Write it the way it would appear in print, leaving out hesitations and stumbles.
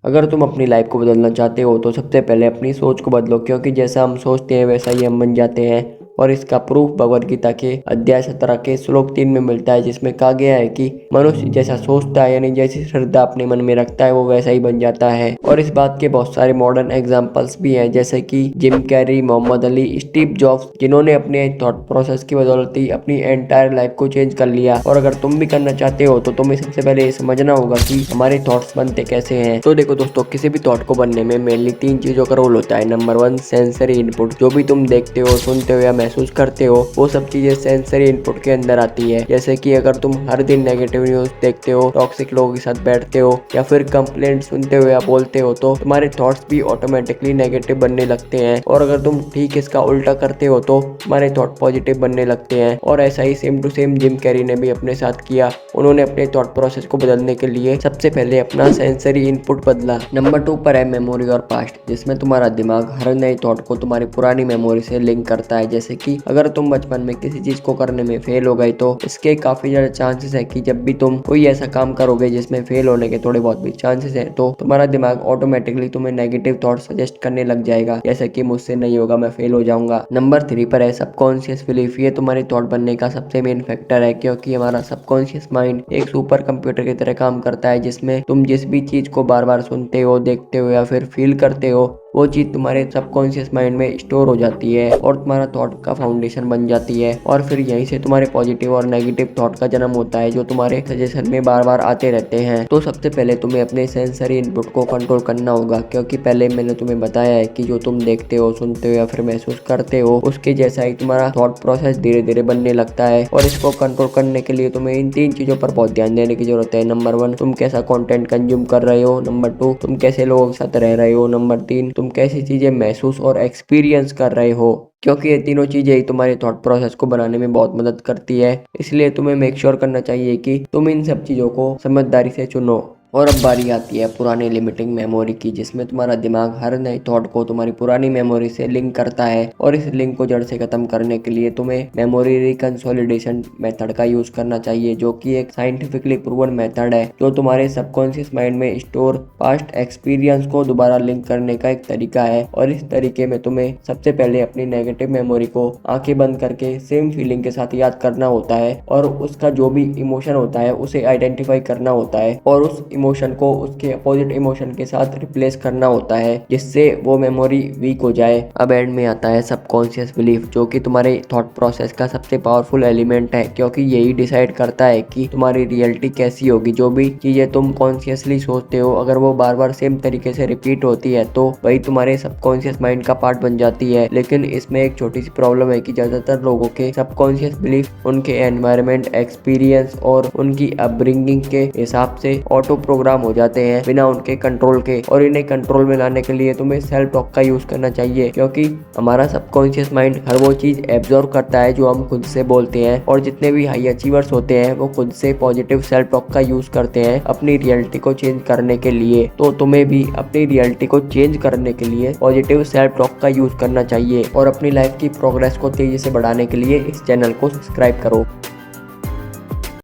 अगर तुम अपनी लाइफ को बदलना चाहते हो तो सबसे पहले अपनी सोच को बदलो, क्योंकि जैसा हम सोचते हैं वैसा ही हम बन जाते हैं। और इसका प्रूफ भगवद गीता के अध्याय 17 के श्लोक 3 में मिलता है, जिसमें कहा गया है कि मनुष्य जैसा सोचता है यानी जैसी श्रद्धा अपने मन में रखता है वो वैसा ही बन जाता है। और इस बात के बहुत सारे मॉडर्न एग्जाम्पल्स भी हैं, जैसे कि Jim Carrey, Mohammed Ali, Steve Jobs, जिन्होंने अपने थॉट प्रोसेस की बदौलत ही अपनी एंटायर लाइफ को चेंज कर लिया। और अगर तुम भी करना चाहते हो तो तुम्हें सबसे पहले ये समझना होगा कि हमारे थॉट्स बनते कैसे हैं। तो देखो दोस्तों, किसी भी थॉट को बनने में मेनली 3 चीजों का रोल होता है। Number 1, sensory input. जो भी तुम देखते हो, सुनते हो या महसूस करते हो वो सब चीजें सेंसरी इनपुट के अंदर आती है। जैसे कि अगर तुम हर दिन नेगेटिव न्यूज देखते हो, टॉक्सिक लोगों के साथ बैठते हो या फिर कंप्लेंट सुनते हो या बोलते हो तो तुम्हारे थॉट्स भी ऑटोमेटिकली नेगेटिव बनने लगते हैं। और अगर तुम ठीक इसका उल्टा करते हो तो तुम्हारे थॉट पॉजिटिव बनने लगते हैं। और ऐसा ही same to same Jim Carrey ने भी अपने साथ किया। उन्होंने अपने थॉट प्रोसेस को बदलने के लिए सबसे पहले अपना सेंसरी इनपुट बदला। नंबर 2 पर है मेमोरी और पास्ट, जिसमें तुम्हारा दिमाग हर नए थॉट को तुम्हारी पुरानी मेमोरी से लिंक करता है। जैसे कि अगर तुम बचपन में किसी चीज को करने में फेल हो गए तो इसके काफी ज्यादा चांसेस है कि जब भी तुम कोई ऐसा काम करोगे जिसमें फेल होने के थोड़े बहुत भी चांसेस है तो तुम्हारा दिमाग ऑटोमेटिकली तुम्हें नेगेटिव थॉट सजेस्ट करने लग जाएगा, जैसे कि मुझसे नहीं होगा, मैं फेल हो जाऊंगा। नंबर 3 पर है सबकॉन्शियस बिलीफ। ये तुम्हारे थॉट बनने का सबसे मेन फैक्टर है, क्योंकि हमारा सबकॉन्शियस माइंड एक सुपर कंप्यूटर की तरह काम करता है, जिसमें तुम जिस भी चीज को बार बार सुनते हो, देखते हो या फिर फील करते हो वो चीज तुम्हारे सबकॉन्शियस माइंड में स्टोर हो जाती है और तुम्हारा थॉट का फाउंडेशन बन जाती है। और फिर यहीं से तुम्हारे पॉजिटिव और नेगेटिव थॉट का जन्म होता है, जो तुम्हारे सजेशन में बार बार आते रहते हैं। तो सबसे पहले तुम्हें अपने सेंसरी इनपुट को कंट्रोल करना होगा, क्योंकि पहले मैंने तुम्हें बताया है कि जो तुम देखते हो, सुनते हो या फिर महसूस करते हो उसके जैसा ही तुम्हारा थॉट प्रोसेस धीरे धीरे बनने लगता है। और इसको कंट्रोल करने के लिए तुम्हें इन 3 चीजों पर बहुत ध्यान देने की जरूरत है। नंबर 1, तुम कैसा कंटेंट कंज्यूम कर रहे हो। नंबर 2, तुम कैसे लोगों के साथ रह रहे हो। नंबर 3, तुम कैसी चीजें महसूस और एक्सपीरियंस कर रहे हो, क्योंकि ये तीनों चीजें ही तुम्हारे थॉट प्रोसेस को बनाने में बहुत मदद करती है। इसलिए तुम्हें मेक श्योर करना चाहिए कि तुम इन सब चीजों को समझदारी से चुनो। और अब बारी आती है पुरानी लिमिटिंग मेमोरी की, जिसमें तुम्हारा दिमाग हर नए थॉट को तुम्हारी पुरानी मेमोरी से लिंक करता है। और इस लिंक को जड़ से खत्म करने के लिए तुम्हें मेमोरी रिकंसोलिडेशन मेथड का यूज करना चाहिए, जो कि एक साइंटिफिकली प्रूवन मेथड है, जो तुम्हारे सबकॉन्शियस माइंड में स्टोर पास्ट एक्सपीरियंस को दोबारा लिंक करने का एक तरीका है। और इस तरीके में तुम्हें सबसे पहले अपनी नेगेटिव मेमोरी को आंखें बंद करके सेम फीलिंग के साथ याद करना होता है और उसका जो भी इमोशन होता है उसे आइडेंटिफाई करना होता है और उस इमोशन को उसके अपोजिट इमोशन के साथ रिप्लेस करना होता है, जिससे वो मेमोरी वीक हो जाए। अब एंड में आता है सबकॉन्शियस बिलीफ, जो कि तुम्हारे थॉट प्रोसेस का सबसे पावरफुल एलिमेंट है, क्योंकि यही डिसाइड करता है कि तुम्हारी रियलिटी कैसी होगी। जो भी चीजें तुम कॉन्शियसली सोचते हो, अगर वो बार बार सेम तरीके से रिपीट होती है तो वही तुम्हारे सबकॉन्शियस माइंड का पार्ट बन जाती है। लेकिन इसमें एक छोटी सी प्रॉब्लम है कि ज्यादातर लोगों के सबकॉन्शियस बिलीफ उनके एनवायरमेंट, एक्सपीरियंस और उनकी अपब्रिंगिंग के हिसाब से ऑटो प्रोग्राम हो जाते हैं बिना उनके कंट्रोल के। और इन्हें कंट्रोल में लाने के लिए तुम्हें सेल्फ टॉक का यूज करना चाहिए, क्योंकि हमारा सबकॉन्शियस माइंड हर वो चीज एब्जॉर्व करता है जो हम खुद से बोलते हैं। और जितने भी हाई अचीवर्स होते हैं वो खुद से पॉजिटिव सेल्फ टॉक का यूज करते हैं अपनी रियलिटी को चेंज करने के लिए। तो तुम्हें भी अपनी रियलिटी को चेंज करने के लिए पॉजिटिव सेल्फ टॉक का यूज करना चाहिए और अपनी लाइफ की प्रोग्रेस को तेजी से बढ़ाने के लिए इस चैनल को सब्सक्राइब करो।